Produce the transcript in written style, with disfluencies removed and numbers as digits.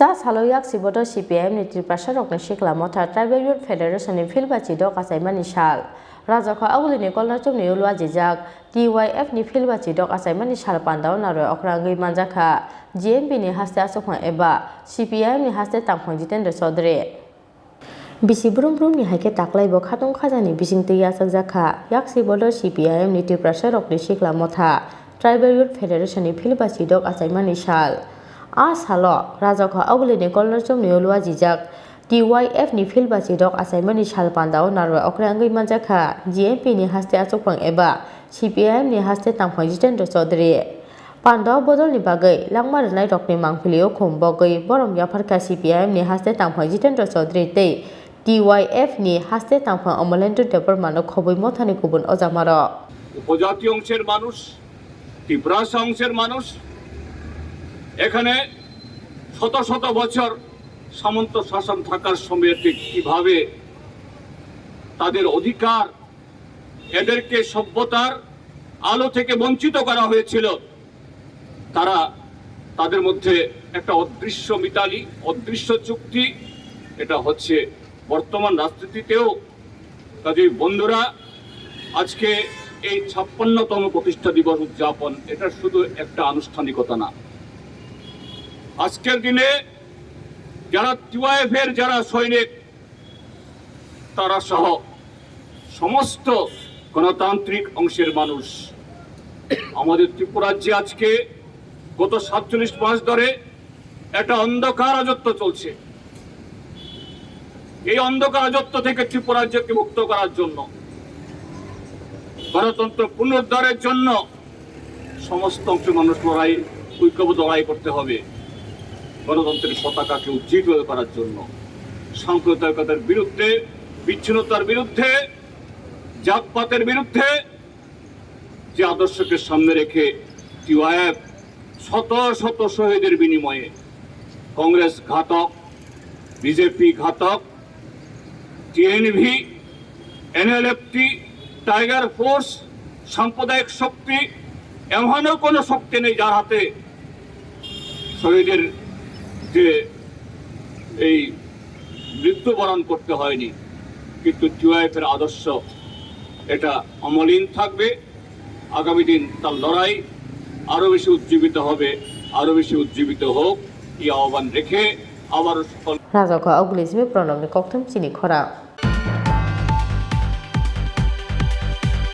Sa saloyak sibodo CPM ni Tiprasa rokna shikla motha Tribal Youth Federation ni filbachi do kasaimani shal. Rajaka awuli ni kolna chumni ulwa jijak TYF ni filbachi do kasaimani shal pandao naro okrangui manjaka GMP ni haste asokha eba CPM ni haste tangphang jitendra Chaudhary. Bisi brum brum ni haike taklaibo khatong khajani bisingtiya sakjaka yak sibodo CPM ni Tiprasa rokni shikla motha Tribal Youth Federation ni filbachi do kasaimani shal. Salo Rajaka awuli ni kolna chumni ulwa jijak TYF ni filbachi dok asaimani shal pandao naro okrangui manjaka GMP ni haste asokphang eba CPM ni haste tangphang jitendra Chaudhary. Pandao bodol ni bagai langma rnai rokni mangphilio khombogoi borom yafarka CPM ni haste tangphang jitendra Chaudhary tei TYF ni haste tangphang Amolendu Debbarma no khoboi mothani kubun ojamaro. উপজাতি অংশের মানুষ ত্রিপুরাসা অংশের মানুষ এখানে শত শত বছর সামন্ত শাসন থাকার সময়তে কিভাবে তাদের অধিকার এদেরকে সভ্যতার আলো থেকে বঞ্চিত করা হয়েছিল তারা তাদের মধ্যে একটা অদৃশ্য মিতালি অদৃশ্য চুক্তি এটা হচ্ছে বর্তমান রাজনীতিতেও কাজেই বন্ধুরা আজকে এই ৫৬তম প্রতিষ্ঠা দিবস উদযাপন এটা শুধু একটা আনুষ্ঠানিকতা না আজকের দিনে যারা টিওয়াইএফ এর যারা সৈনিক তারা সহ সমস্ত গণতান্ত্রিক অংশের মানুষ আমাদের ত্রিপুরা রাজ্যে আজকে গত ৪৭ মাস ধরে একটা অন্ধকার রাজত্ব চলছে এই অন্ধকার রাজত্ব থেকে ত্রিপুরা রাজ্যকে মুক্ত করার জন্য গণতন্ত্র পুনরুদ্ধারের জন্য সমস্ত অংশের মানুষ ঐক্যবদ্ধ লড়াই করতে হবে গণতন্ত্রের পতাকাকে উজ্জীবিত করার জন্য সাম্প্রদায়িকতার বিরুদ্ধে বিচ্ছিন্নতার বিরুদ্ধে জাতপাতের বিরুদ্ধে যে আদর্শকে সামনে রেখে টিওয়াইএফ শত শত শহীদের বিনিময়ে কংগ্রেস ঘাতক বিজেপি ঘাতক টিএনভি এনএলএফটি টাইগার ফোর্স সাম্প্রদায়িক শক্তি এমনও কোনো শক্তি নেই যার হাতে শহীদের যে এই মৃত্যুবরণ করতে হয়নি কিন্তু টিওয়াইএফ এর আদর্শ এটা অমলিন থাকবে আগামী দিন তার লড়াই আরো বেশি উজ্জীবিত হবে আরো বেশি উজ্জীবিত হোক এই আহ্বান রেখে আবারও সকল রাজাকা অগুলিজমে প্রণবনি কক্তম চিনি খরা